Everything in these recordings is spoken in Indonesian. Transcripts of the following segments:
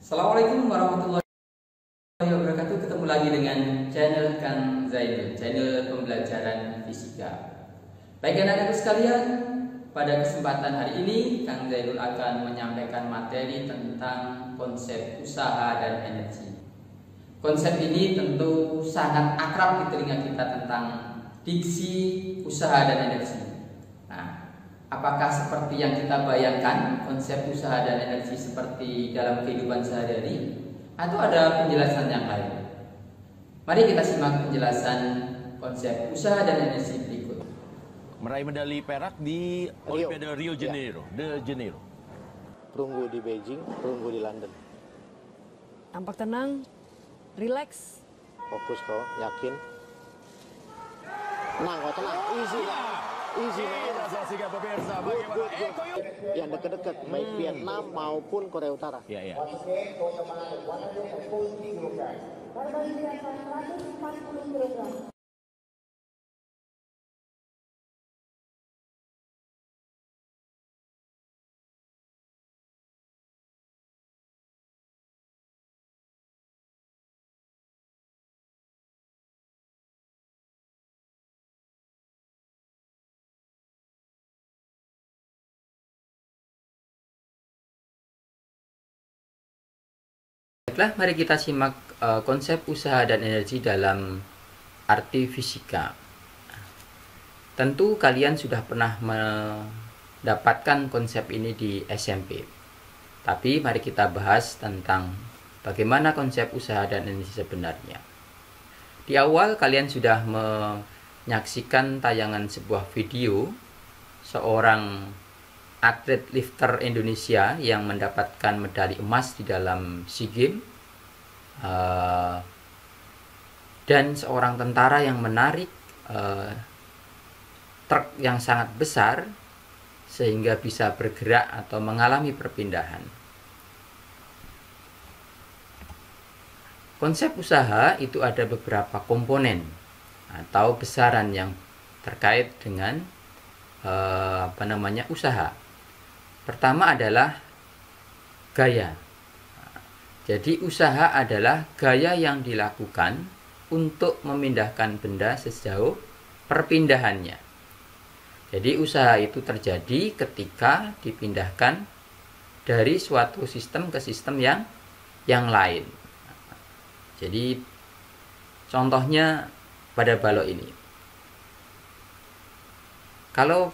Assalamualaikum warahmatullahi wabarakatuh. Ketemu lagi dengan channel Kang Zainul, channel pembelajaran fisika. Baik anak-anakku sekalian, pada kesempatan hari ini Kang Zainul akan menyampaikan materi tentang konsep usaha dan energi. Konsep ini tentu sangat akrab di telinga kita tentang diksi usaha dan energi. Nah, apakah seperti yang kita bayangkan konsep usaha dan energi seperti dalam kehidupan sehari-hari, atau ada penjelasan yang lain? Mari kita simak penjelasan konsep usaha dan energi berikut. Meraih medali perak di Olimpiade Rio Janeiro, de Janeiro. Perunggu di Beijing, perunggu di London. Tampak tenang, rileks. Fokus kok, yakin. Tenang kok, tenang. Easy. Easy. Saksikan pemirsa bagaimana Yang dekat-dekat, baik Vietnam maupun Korea Utara. Ya. Baiklah, mari kita simak konsep usaha dan energi dalam arti fisika. Tentu kalian sudah pernah mendapatkan konsep ini di SMP. Tapi mari kita bahas tentang bagaimana konsep usaha dan energi sebenarnya. Di awal kalian sudah menyaksikan tayangan sebuah video seorang atlet lifter Indonesia yang mendapatkan medali emas di dalam SEA Games, dan seorang tentara yang menarik truk yang sangat besar sehingga bisa bergerak atau mengalami perpindahan. Konsep usaha itu ada beberapa komponen atau besaran yang terkait dengan usaha. Pertama adalah gaya. Jadi usaha adalah gaya yang dilakukan untuk memindahkan benda sejauh perpindahannya. Jadi usaha itu terjadi ketika dipindahkan dari suatu sistem ke sistem yang lain. Jadi contohnya pada balok ini. Kalau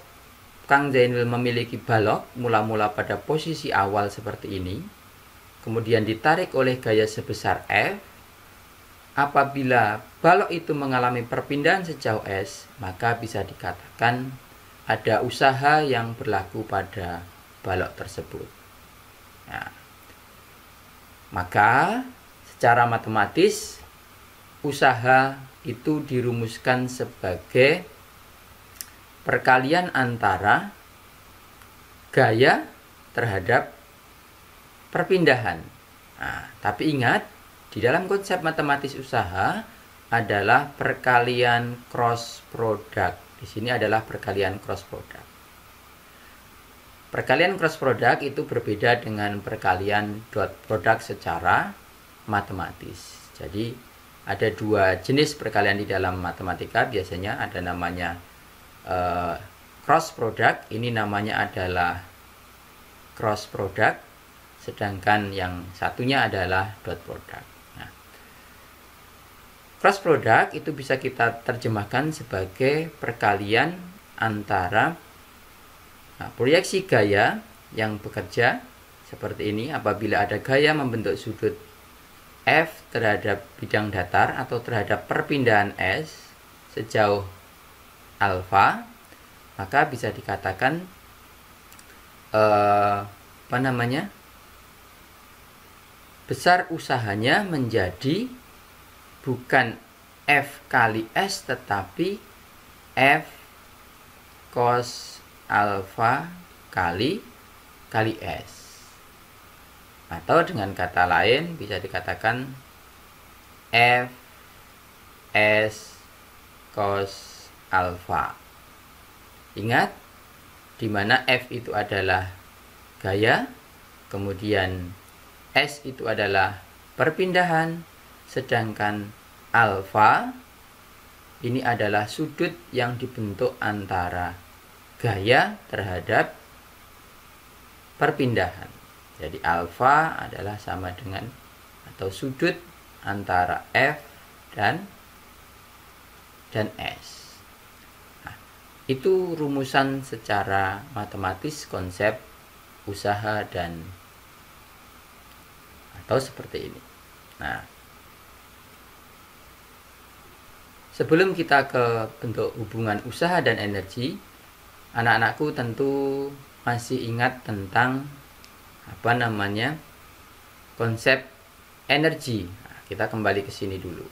Kang Zainul memiliki balok mula-mula pada posisi awal seperti ini, kemudian ditarik oleh gaya sebesar F. Apabila balok itu mengalami perpindahan sejauh S, maka bisa dikatakan ada usaha yang berlaku pada balok tersebut. Nah, maka secara matematis usaha itu dirumuskan sebagai perkalian antara gaya terhadap perpindahan. Nah, tapi ingat, di dalam konsep matematis usaha adalah perkalian cross product. Di sini adalah perkalian cross product. Perkalian cross product itu berbeda dengan perkalian dot product secara matematis. Jadi ada dua jenis perkalian di dalam matematika. Biasanya ada namanya cross product, ini namanya adalah cross product, sedangkan yang satunya adalah dot product. Nah, cross product itu bisa kita terjemahkan sebagai perkalian antara proyeksi gaya yang bekerja seperti ini. Apabila ada gaya membentuk sudut F terhadap bidang datar atau terhadap perpindahan S sejauh alfa, maka bisa dikatakan besar usahanya menjadi bukan F kali S, tetapi F cos alfa kali S. Atau dengan kata lain bisa dikatakan F S cos alfa. Ingat, di mana F itu adalah gaya, kemudian S itu adalah perpindahan, sedangkan alfa ini adalah sudut yang dibentuk antara gaya terhadap perpindahan. Jadi alfa adalah sama dengan atau sudut antara F dan S. Nah, itu rumusan secara matematis konsep usaha dan atau seperti ini. Nah, sebelum kita ke bentuk hubungan usaha dan energi, anak-anakku tentu masih ingat tentang konsep energi. Nah, kita kembali ke sini dulu.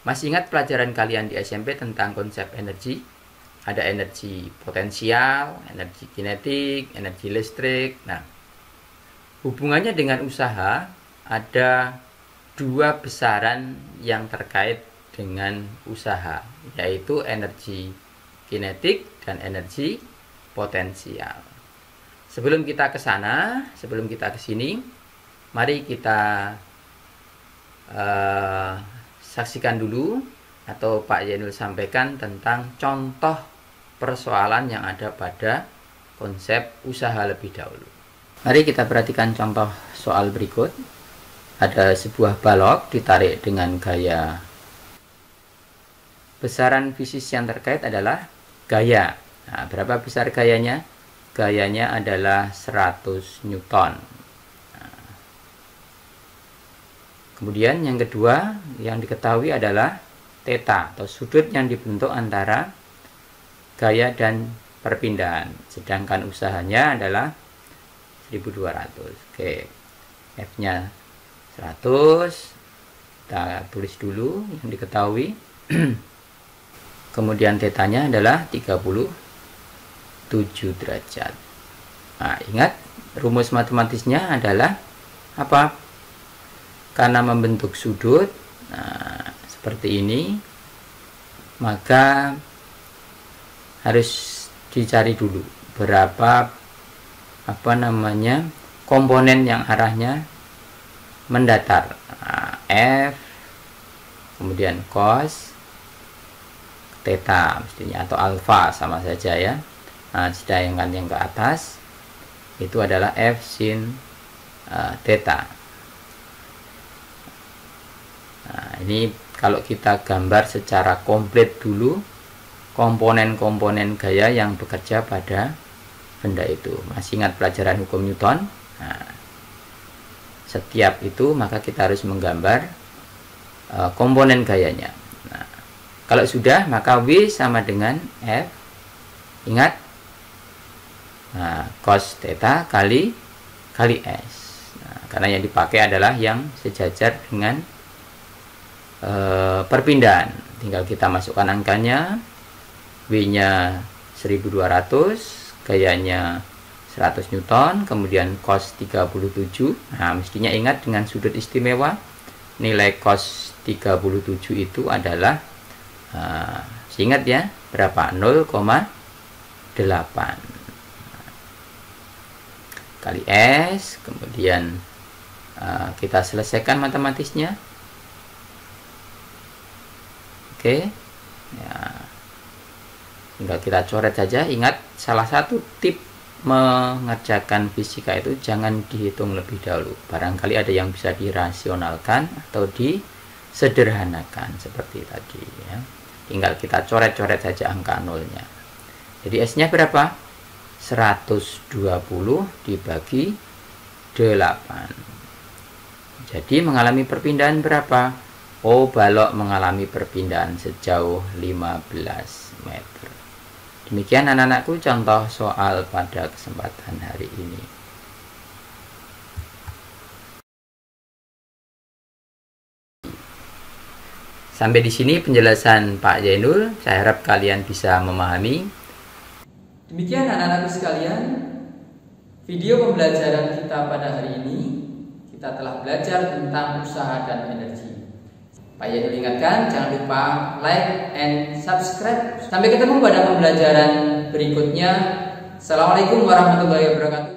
Masih ingat pelajaran kalian di SMP tentang konsep energi? Ada energi potensial, energi kinetik, energi listrik. Nah, hubungannya dengan usaha ada dua besaran yang terkait dengan usaha, yaitu energi kinetik dan energi potensial. Sebelum kita ke sana, sebelum kita ke sini, mari kita saksikan dulu atau Pak Zainul sampaikan tentang contoh persoalan yang ada pada konsep usaha lebih dahulu. Mari kita perhatikan contoh soal berikut. Ada sebuah balok ditarik dengan gaya. Besaran fisis yang terkait adalah gaya. Nah, berapa besar gayanya? Gayanya adalah 100 Newton. Kemudian yang kedua yang diketahui adalah theta atau sudut yang dibentuk antara gaya dan perpindahan. Sedangkan usahanya adalah 1200. Oke. F-nya 100. Kita tulis dulu yang diketahui. Kemudian theta-nya adalah 37 derajat. Nah, ingat rumus matematisnya adalah apa? Karena membentuk sudut seperti ini, maka harus dicari dulu berapa komponen yang arahnya mendatar. F, kemudian cos, theta mestinya, atau alfa sama saja ya. Nah, sedangkan yang ke atas itu adalah F sin theta. Nah, ini kalau kita gambar secara komplit dulu komponen-komponen gaya yang bekerja pada benda itu. Masih ingat pelajaran hukum Newton? Nah, setiap itu maka kita harus menggambar komponen gayanya. Nah, kalau sudah maka W sama dengan F. Ingat? Nah, cos theta kali S. Nah, karena yang dipakai adalah yang sejajar dengan perpindahan. Tinggal kita masukkan angkanya. W-nya 1200, gayanya 100 Newton, kemudian cos 37. Nah, mestinya ingat dengan sudut istimewa, nilai cos 37 itu adalah ingat ya, berapa? 0,8 kali S. Kemudian kita selesaikan matematisnya. Oke, ya, tinggal kita coret saja. Ingat, salah satu tip mengerjakan fisika itu jangan dihitung lebih dahulu. Barangkali ada yang bisa dirasionalkan atau disederhanakan seperti tadi ya. Tinggal kita coret-coret saja angka nolnya. Jadi S-nya berapa? 120 dibagi 8. Jadi mengalami perpindahan berapa? Oh, balok mengalami perpindahan sejauh 15 meter. Demikian anak-anakku contoh soal pada kesempatan hari ini. Sampai di sini penjelasan Pak Zainul. Saya harap kalian bisa memahami. Demikian anak-anakku sekalian, video pembelajaran kita pada hari ini. Kita telah belajar tentang usaha dan energi. Pak Zainul ingatkan, jangan lupa like and subscribe. Sampai ketemu pada pembelajaran berikutnya. Assalamualaikum warahmatullahi wabarakatuh.